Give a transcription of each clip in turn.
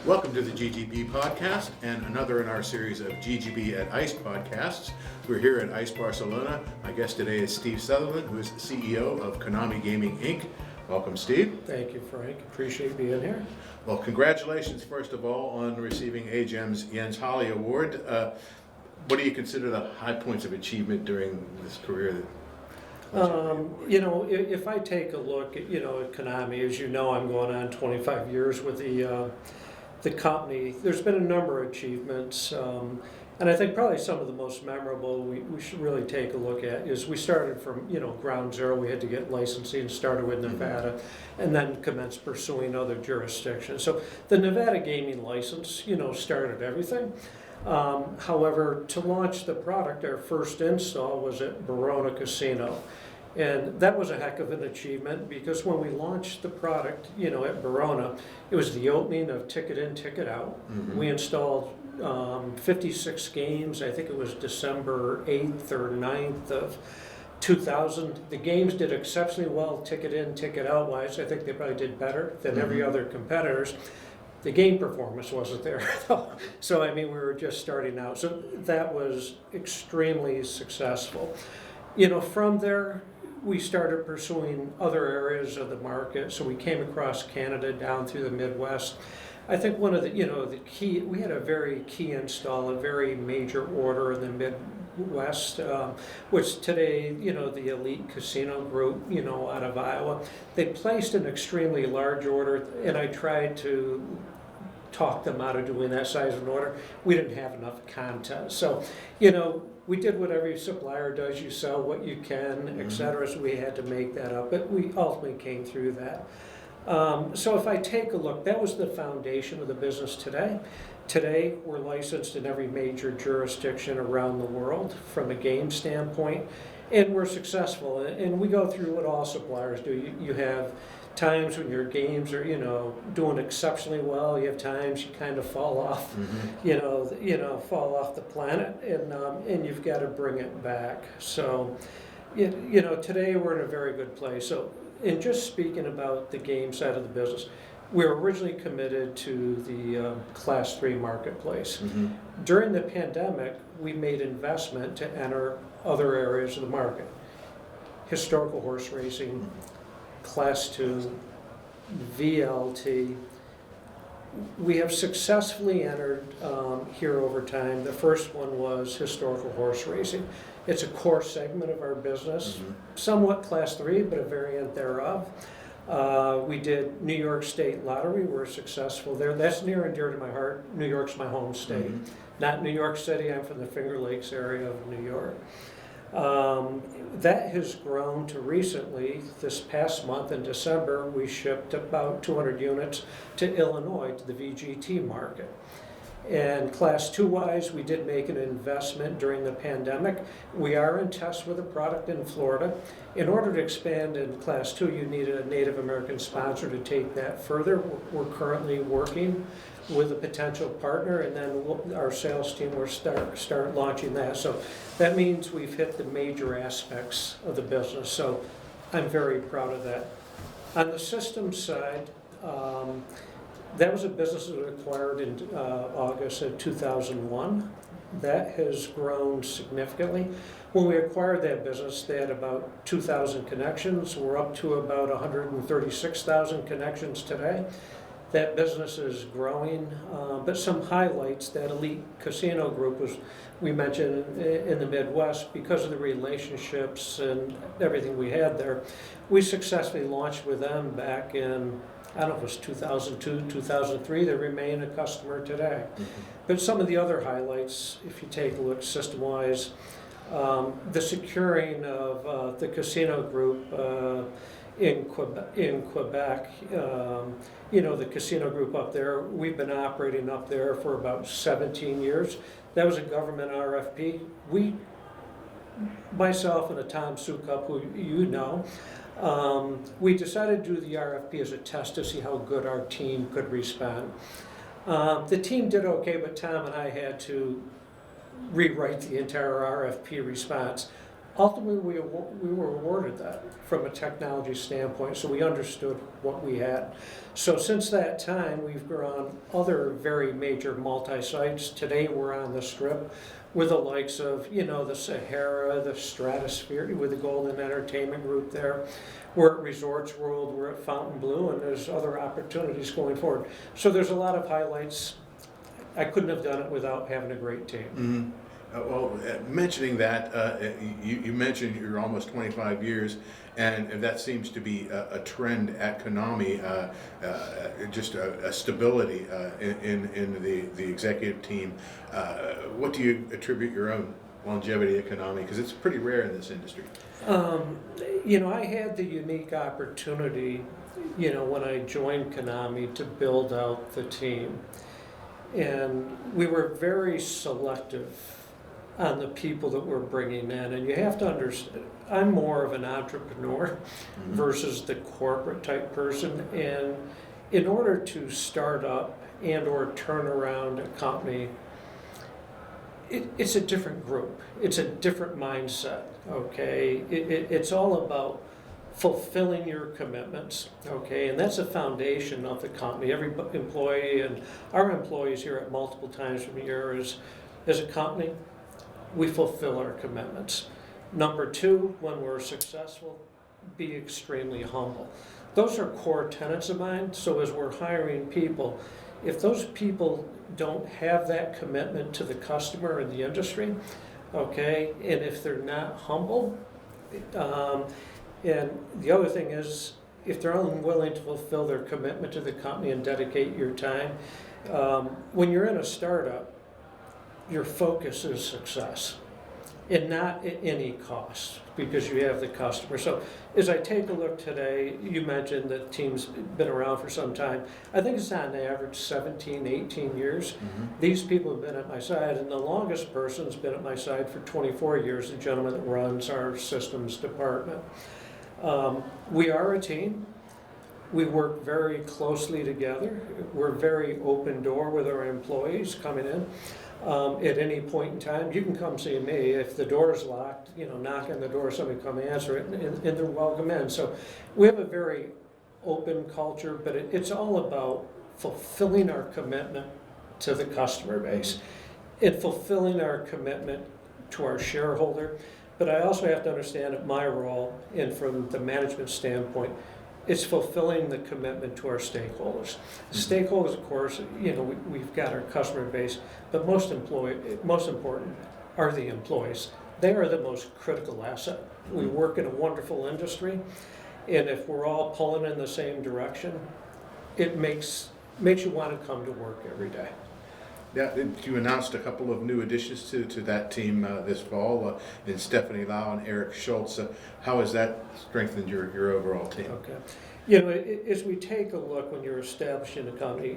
Welcome to the GGB podcast and another in our series of GGB at ICE podcasts. We're here at ICE Barcelona. My guest today is Steve Sutherland, who is CEO of Konami Gaming Inc. Welcome, Steve. Thank you, Frank. Appreciate being here. Well, congratulations, first of all, on receiving AGEM's Jens Holly Award. What do you consider the high points of achievement during this career? If I take a look at, at Konami, as you know, I'm going on 25 years with the company. There's been a number of achievements, and I think probably some of the most memorable we should really take a look at is we started from, ground zero. We had to get licensing, started with Nevada, and then commenced pursuing other jurisdictions. So the Nevada gaming license, started everything. However, to launch the product, our first install was at Verona Casino. And that was a heck of an achievement because when we launched the product, at Verona, it was the opening of Ticket In, Ticket Out. We installed 56 games. I think it was December 8th or 9th of 2000. The games did exceptionally well, Ticket In, Ticket Out wise. I think they probably did better than every other competitors. The game performance wasn't there, though. So, we were just starting out. So that was extremely successful. From there, we started pursuing other areas of the market. So we came across Canada down through the Midwest. I think one of the key, we had a very key install, a very major order in the Midwest, which today, the Elite Casino Group, out of Iowa, they placed an extremely large order, and I tried to talk them out of doing that size of an order. We didn't have enough content. So, we did what every supplier does. You sell what you can, et cetera. So we had to make that up, but we ultimately came through that. So if I take a look, that was the foundation of the business today. Today, we're licensed in every major jurisdiction around the world from a game standpoint, and we're successful. And we go through what all suppliers do. You have times when your games are, doing exceptionally well. You have times you kind of fall off, fall off the planet, and you've got to bring it back. So, today we're in a very good place. So, in just speaking about the game side of the business, we were originally committed to the Class 3 marketplace. During the pandemic, we made investment to enter other areas of the market. Historical horse racing, Class 2, VLT. We have successfully entered here over time. The first one was historical horse racing. It's a core segment of our business, somewhat Class 3, but a variant thereof. We did New York State Lottery. We're successful there. That's near and dear to my heart. New York's my home state. Not New York City. I'm from the Finger Lakes area of New York. That has grown to recently, this past month in December, we shipped about 200 units to Illinois, to the VGT market. And Class 2 wise, we did make an investment during the pandemic. We are in tests with a product in Florida. In order to expand in Class 2, you need a Native American sponsor to take that further. We're currently working with a potential partner, and then our sales team will start launching that. So that means we've hit the major aspects of the business. So I'm very proud of that. On the systems side, that was a business that was acquired in August of 2001. That has grown significantly. When we acquired that business, they had about 2,000 connections. We're up to about 136,000 connections today. That business is growing, but some highlights, that Elite Casino Group was, we mentioned in the Midwest, because of the relationships and everything we had there, we successfully launched with them back in, I don't know if it was 2002, 2003. They remain a customer today. But some of the other highlights, if you take a look system-wise, the securing of the casino group in Quebec, the casino group up there, we've been operating up there for about 17 years. That was a government RFP. Myself and a Tom Sukup, who we decided to do the RFP as a test to see how good our team could respond. The team did okay, but Tom and I had to rewrite the entire RFP response. ultimately we were awarded that from a technology standpoint, so we understood what we had. So since that time, we've grown other very major multi-sites. Today we're on the Strip with the likes of, the Sahara, the Stratosphere, with the Golden Entertainment Group there. We're at Resorts World, we're at Fontainebleau, and there's other opportunities going forward. So there's a lot of highlights. I couldn't have done it without having a great team. Mm-hmm. Mentioning that, you mentioned you're almost 25 years, and that seems to be a trend at Konami, just a stability in the executive team. What do you attribute your own longevity at Konami? Because it's pretty rare in this industry. I had the unique opportunity, when I joined Konami to build out the team. And we were very selective on the people that we're bringing in. And you have to understand, I'm more of an entrepreneur versus the corporate type person. And in order to start up and or turn around a company, it's a different group. It's a different mindset, okay? It's all about fulfilling your commitments, okay? And that's the foundation of the company. Every employee and our employees here at multiple times from here is, as a company, we fulfill our commitments. Number two, when we're successful, be extremely humble. Those are core tenets of mine. So as we're hiring people, if those people don't have that commitment to the customer and the industry, okay, and if they're not humble, and the other thing is, if they're unwilling to fulfill their commitment to the company and dedicate your time, when you're in a startup, your focus is success and not at any cost because you have the customer. So as I take a look today, you mentioned that the team's been around for some time. I think it's on average 17, 18 years. Mm-hmm. These people have been at my side, and the longest person's been at my side for 24 years, the gentleman that runs our systems department. We are a team. We work very closely together. We're very open door with our employees coming in. At any point in time, you can come see me. If the door's locked, knock on the door, somebody come answer it, and they're welcome in. So we have a very open culture, but it's all about fulfilling our commitment to the customer base and fulfilling our commitment to our shareholder. But I also have to understand that my role, and from the management standpoint, it's fulfilling the commitment to our stakeholders. Mm-hmm. Stakeholders, of course, we've got our customer base, but most important are the employees. They are the most critical asset. Mm-hmm. We work in a wonderful industry, and if we're all pulling in the same direction, it makes you want to come to work every day. Yeah, you announced a couple of new additions to that team this fall, in Stephanie Lau and Eric Schultz. How has that strengthened your overall team? Okay. As we take a look when you're establishing a company,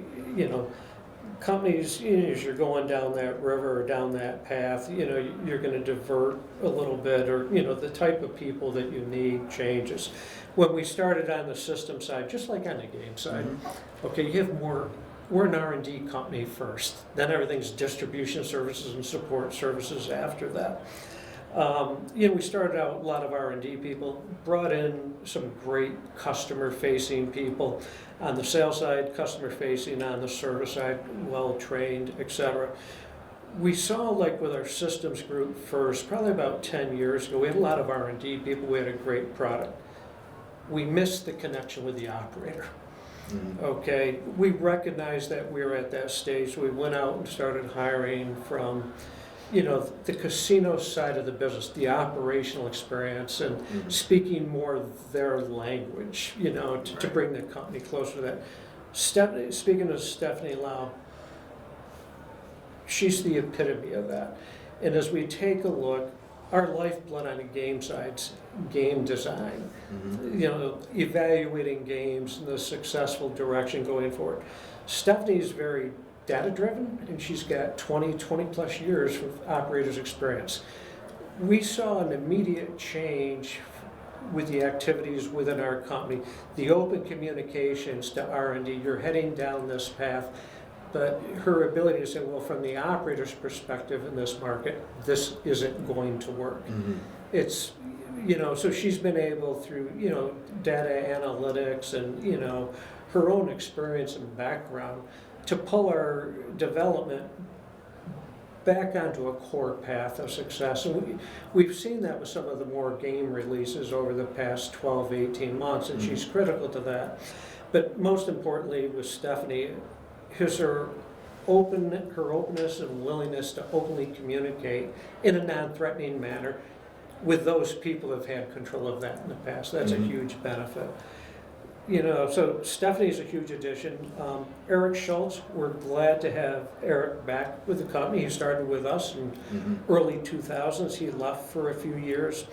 companies, as you're going down that river or down that path, you're going to divert a little bit, or, the type of people that you need changes. When we started on the system side, just like on the game side, mm-hmm. Okay, you have more. We're an R&D company first, then everything's distribution services and support services after that. We started out a lot of R&D people, brought in some great customer-facing people on the sales side, customer-facing on the service side, well-trained, etc. We saw, like with our systems group first, probably about 10 years ago, we had a lot of R&D people, we had a great product. We missed the connection with the operator. Mm-hmm. Okay, we recognized that we were at that stage. So we went out and started hiring from, the casino side of the business, the operational experience, and mm-hmm. speaking more their language, to bring the company closer to that. Speaking of Stephanie Lau, she's the epitome of that. And as we take a look, our lifeblood on the game side's game design, mm-hmm. Evaluating games in the successful direction going forward. Stephanie is very data driven, and she's got 20 plus years of operators experience. We saw an immediate change with the activities within our company, the open communications to R&D. You're heading down this path. But her ability to say, well, from the operator's perspective in this market, this isn't going to work. Mm-hmm. it's, so she's been able through, data analytics and, her own experience and background to pull our development back onto a core path of success. And we've seen that with some of the more game releases over the past 12, 18 months, and she's critical to that. But most importantly with Stephanie is her openness and willingness to openly communicate in a non-threatening manner with those people who have had control of that in the past. That's a huge benefit. So Stephanie's a huge addition. Eric Schultz, we're glad to have Eric back with the company. He started with us in early 2000s. He left for a few years.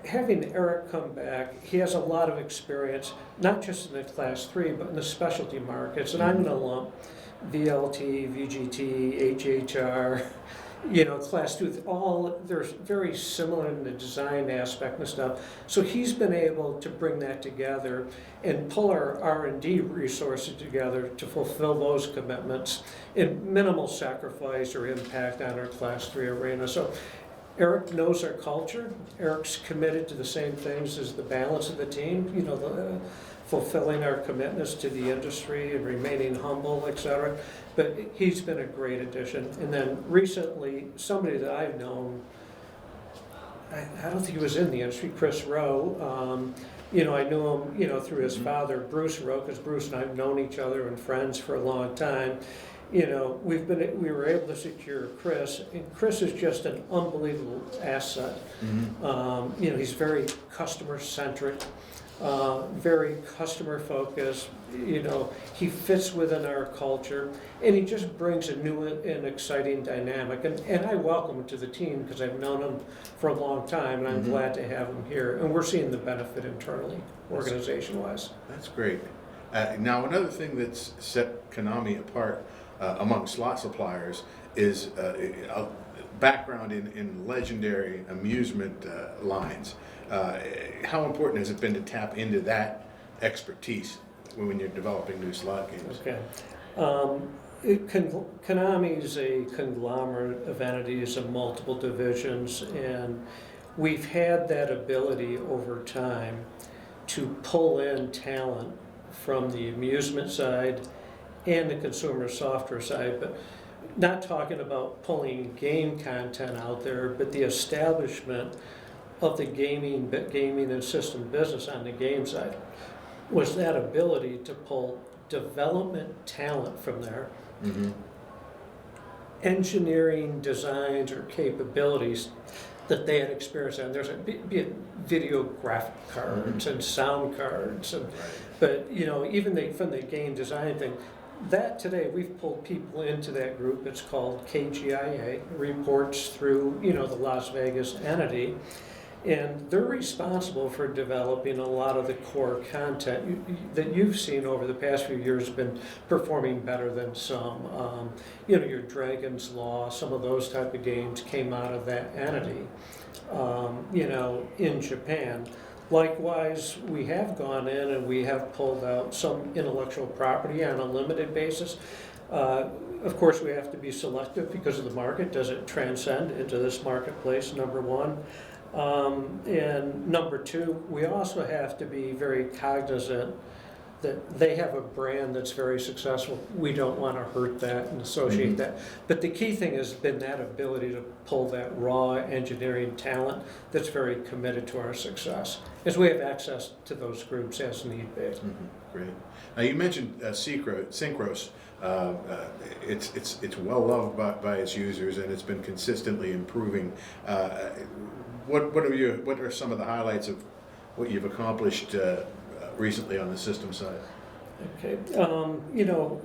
Having Eric come back, he has a lot of experience, not just in the Class 3, but in the specialty markets. And I'm going to lump VLT, VGT, HHR, Class 2, they're very similar in the design aspect and stuff. So he's been able to bring that together and pull our R&D resources together to fulfill those commitments in minimal sacrifice or impact on our Class 3 arena. So Eric knows our culture. Eric's committed to the same things as the balance of the team, fulfilling our commitments to the industry and remaining humble, etc. But he's been a great addition. And then recently, somebody that I've known, I don't think he was in the industry, Chris Rowe. I knew him, through his father, Bruce Rowe, because Bruce and I have known each other and friends for a long time. We were able to secure Chris, and Chris is just an unbelievable asset. He's very customer-centric, very customer-focused. He fits within our culture, and he just brings a new and exciting dynamic. And I welcome him to the team because I've known him for a long time, and I'm glad to have him here. And we're seeing the benefit internally, organization-wise. That's great. Now, another thing that's set Konami apart among slot suppliers is a background in legendary amusement lines. How important has it been to tap into that expertise when you're developing new slot games? Okay. Konami is a conglomerate of entities of multiple divisions, and we've had that ability over time to pull in talent from the amusement side and the consumer software side, but not talking about pulling game content out there, but the establishment of the gaming and system business on the game side was that ability to pull development talent from there, engineering designs or capabilities that they had experience on. There's be it video graphic cards and sound cards, and but even from the game design thing. That today, we've pulled people into that group. It's called KGIA, reports through, the Las Vegas entity, and they're responsible for developing a lot of the core content that you've seen over the past few years have been performing better than some. Your Dragon's Law, some of those type of games came out of that entity, in Japan. Likewise, we have gone in and we have pulled out some intellectual property on a limited basis. Of course, we have to be selective because of the market. Does it transcend into this marketplace, number one? And number two, we also have to be very cognizant that they have a brand that's very successful. We don't want to hurt that and associate that. But the key thing has been that ability to pull that raw engineering talent that's very committed to our success, as we have access to those groups as need be. Great. Now you mentioned Synchros. It's well loved by its users, and it's been consistently improving. What are some of the highlights of what you've accomplished recently on the system side? Okay,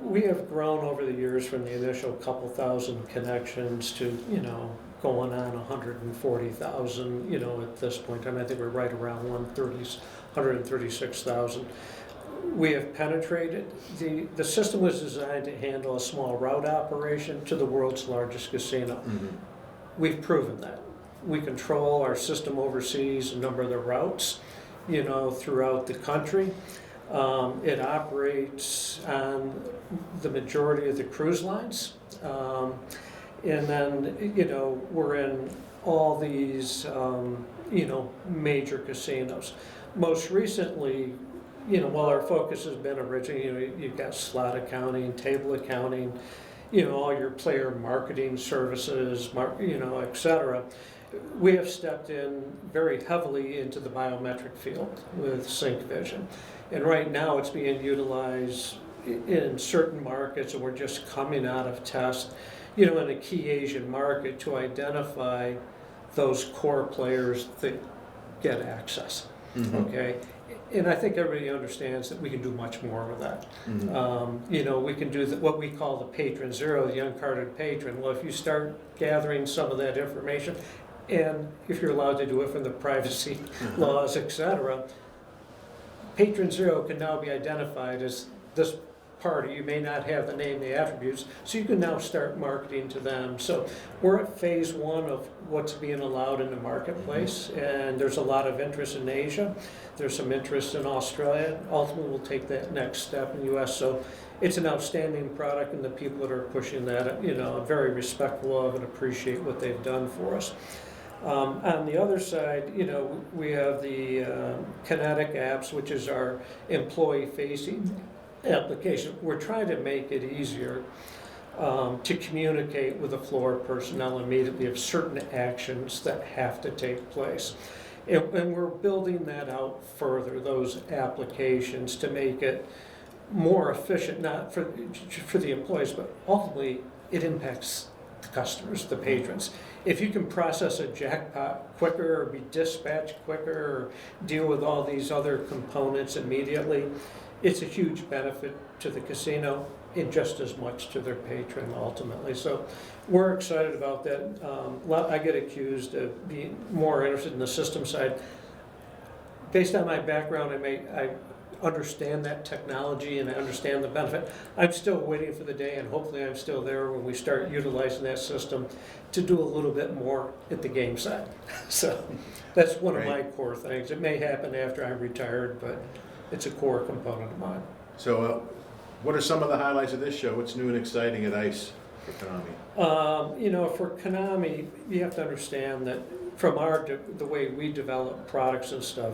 we have grown over the years from the initial couple thousand connections to, going on 140,000, at this point in time. I think we're right around 136,000. We have penetrated. The system was designed to handle a small route operation to the world's largest casino. We've proven that. We control our system oversees a number of the routes, throughout the country. It operates on the majority of the cruise lines. And then, we're in all these, major casinos. Most recently, while our focus has been originally, you've got slot accounting, table accounting, all your player marketing services, et cetera. We have stepped in very heavily into the biometric field with Sync Vision. And right now it's being utilized in certain markets, and we're just coming out of test, in a key Asian market to identify those core players that get access, okay? And I think everybody understands that we can do much more with that. We can do what we call the patron zero, the uncarded patron. Well, if you start gathering some of that information, and if you're allowed to do it from the privacy laws, et cetera, patron zero can now be identified as this party. You may not have the name, the attributes, so you can now start marketing to them. So we're at phase one of what's being allowed in the marketplace, and there's a lot of interest in Asia. There's some interest in Australia. Ultimately, we'll take that next step in the US. So it's an outstanding product, and the people that are pushing that, I'm very respectful of and appreciate what they've done for us. On the other side, we have the Kinetic apps, which is our employee-facing application. We're trying to make it easier to communicate with the floor personnel immediately of certain actions that have to take place. And we're building that out further, those applications, to make it more efficient, not for the employees, but ultimately it impacts the customers, the patrons. If you can process a jackpot quicker, or be dispatched quicker, or deal with all these other components immediately, it's a huge benefit to the casino and just as much to their patron ultimately. So we're excited about that. I get accused of being more interested in the system side. Based on my background, I understand that technology and I understand the benefit. I'm still waiting for the day, and hopefully I'm still there when we start utilizing that system to do a little bit more at the game side. So that's one of my core things. It may happen after I'm retired, but it's a core component of mine. So what are some of the highlights of this show? What's new and exciting at ICE for Konami? For Konami, you have to understand that from the way we develop products and stuff,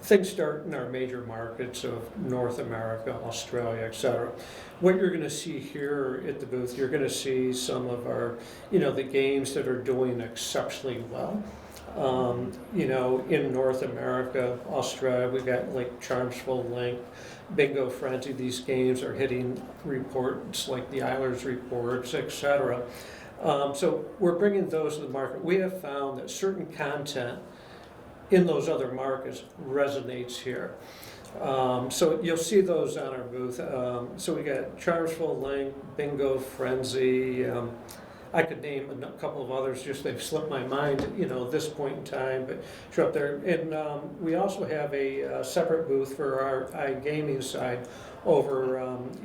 things start in our major markets of North America, Australia, et cetera. What you're going to see here at the booth, you're going to see some of our, the games that are doing exceptionally well. In North America, Australia, we've got like Charmsful Link, Bingo Frenzy. These games are hitting reports like the Eilers reports, et cetera. So we're bringing those to the market. We have found that certain content in those other markets resonates here. So you'll see those on our booth. So we got Charmsful Link, Bingo Frenzy. I could name a couple of others, just they've slipped my mind, at this point in time, but show up there. And we also have a separate booth for our iGaming side over,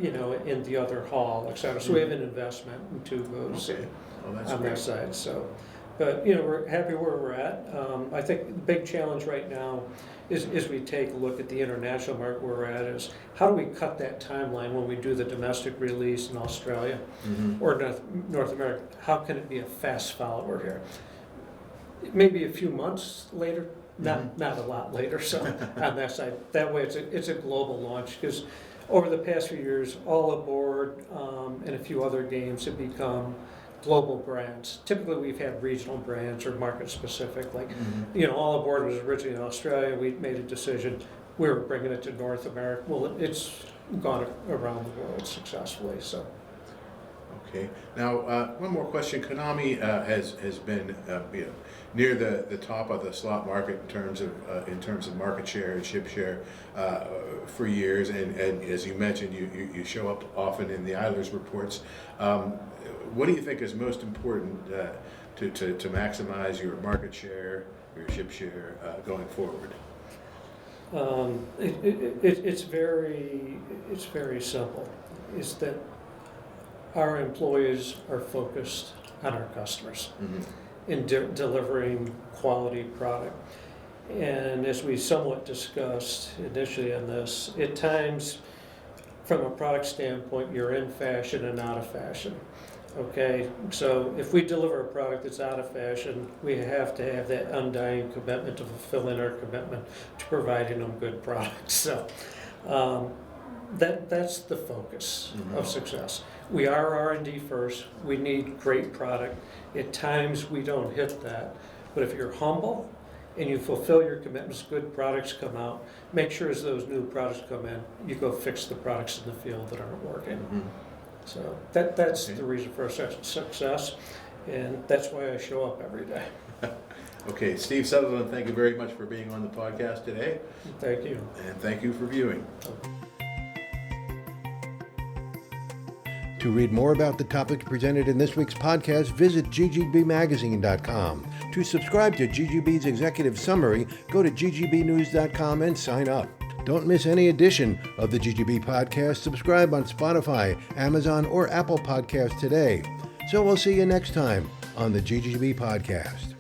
in the other hall, et cetera. So we have an investment in two booths on that side. So, but we're happy where we're at. I think the big challenge right now is we take a look at the international market where we're at is how do we cut that timeline when we do the domestic release in Australia or North America? How can it be a fast follower here? Maybe a few months later, not a lot later. So on that side, that way it's a global launch, because over the past few years, All Aboard and a few other games have become global brands. Typically, we've had regional brands or market specific. Like, All Aboard was originally in Australia. We made a decision. We were bringing it to North America. Well, it's gone around the world successfully. So. Okay. Now, one more question. Konami has been near the top of the slot market in terms of market share and ship share for years, and as you mentioned, you show up often in the Eilers reports. What do you think is most important to maximize your market share, your ship share going forward? It's very simple. Is that our employees are focused on our customers in delivering quality product. And as we somewhat discussed initially on this, at times, from a product standpoint, you're in fashion and out of fashion. Okay, so if we deliver a product that's out of fashion, we have to have that undying commitment to fulfilling our commitment to providing them good products. So that's the focus of success. We are R&D first. We need great product. At times we don't hit that, but if you're humble and you fulfill your commitments, good products come out. Make sure as those new products come in, you go fix the products in the field that aren't working. So that's the reason for success, and that's why I show up every day. Okay, Steve Sutherland, thank you very much for being on the podcast today. Thank you. And thank you for viewing. To read more about the topic presented in this week's podcast, visit ggbmagazine.com. To subscribe to GGB's executive summary, go to ggbnews.com and sign up. Don't miss any edition of the GGB podcast. Subscribe on Spotify, Amazon, or Apple Podcasts today. So we'll see you next time on the GGB podcast.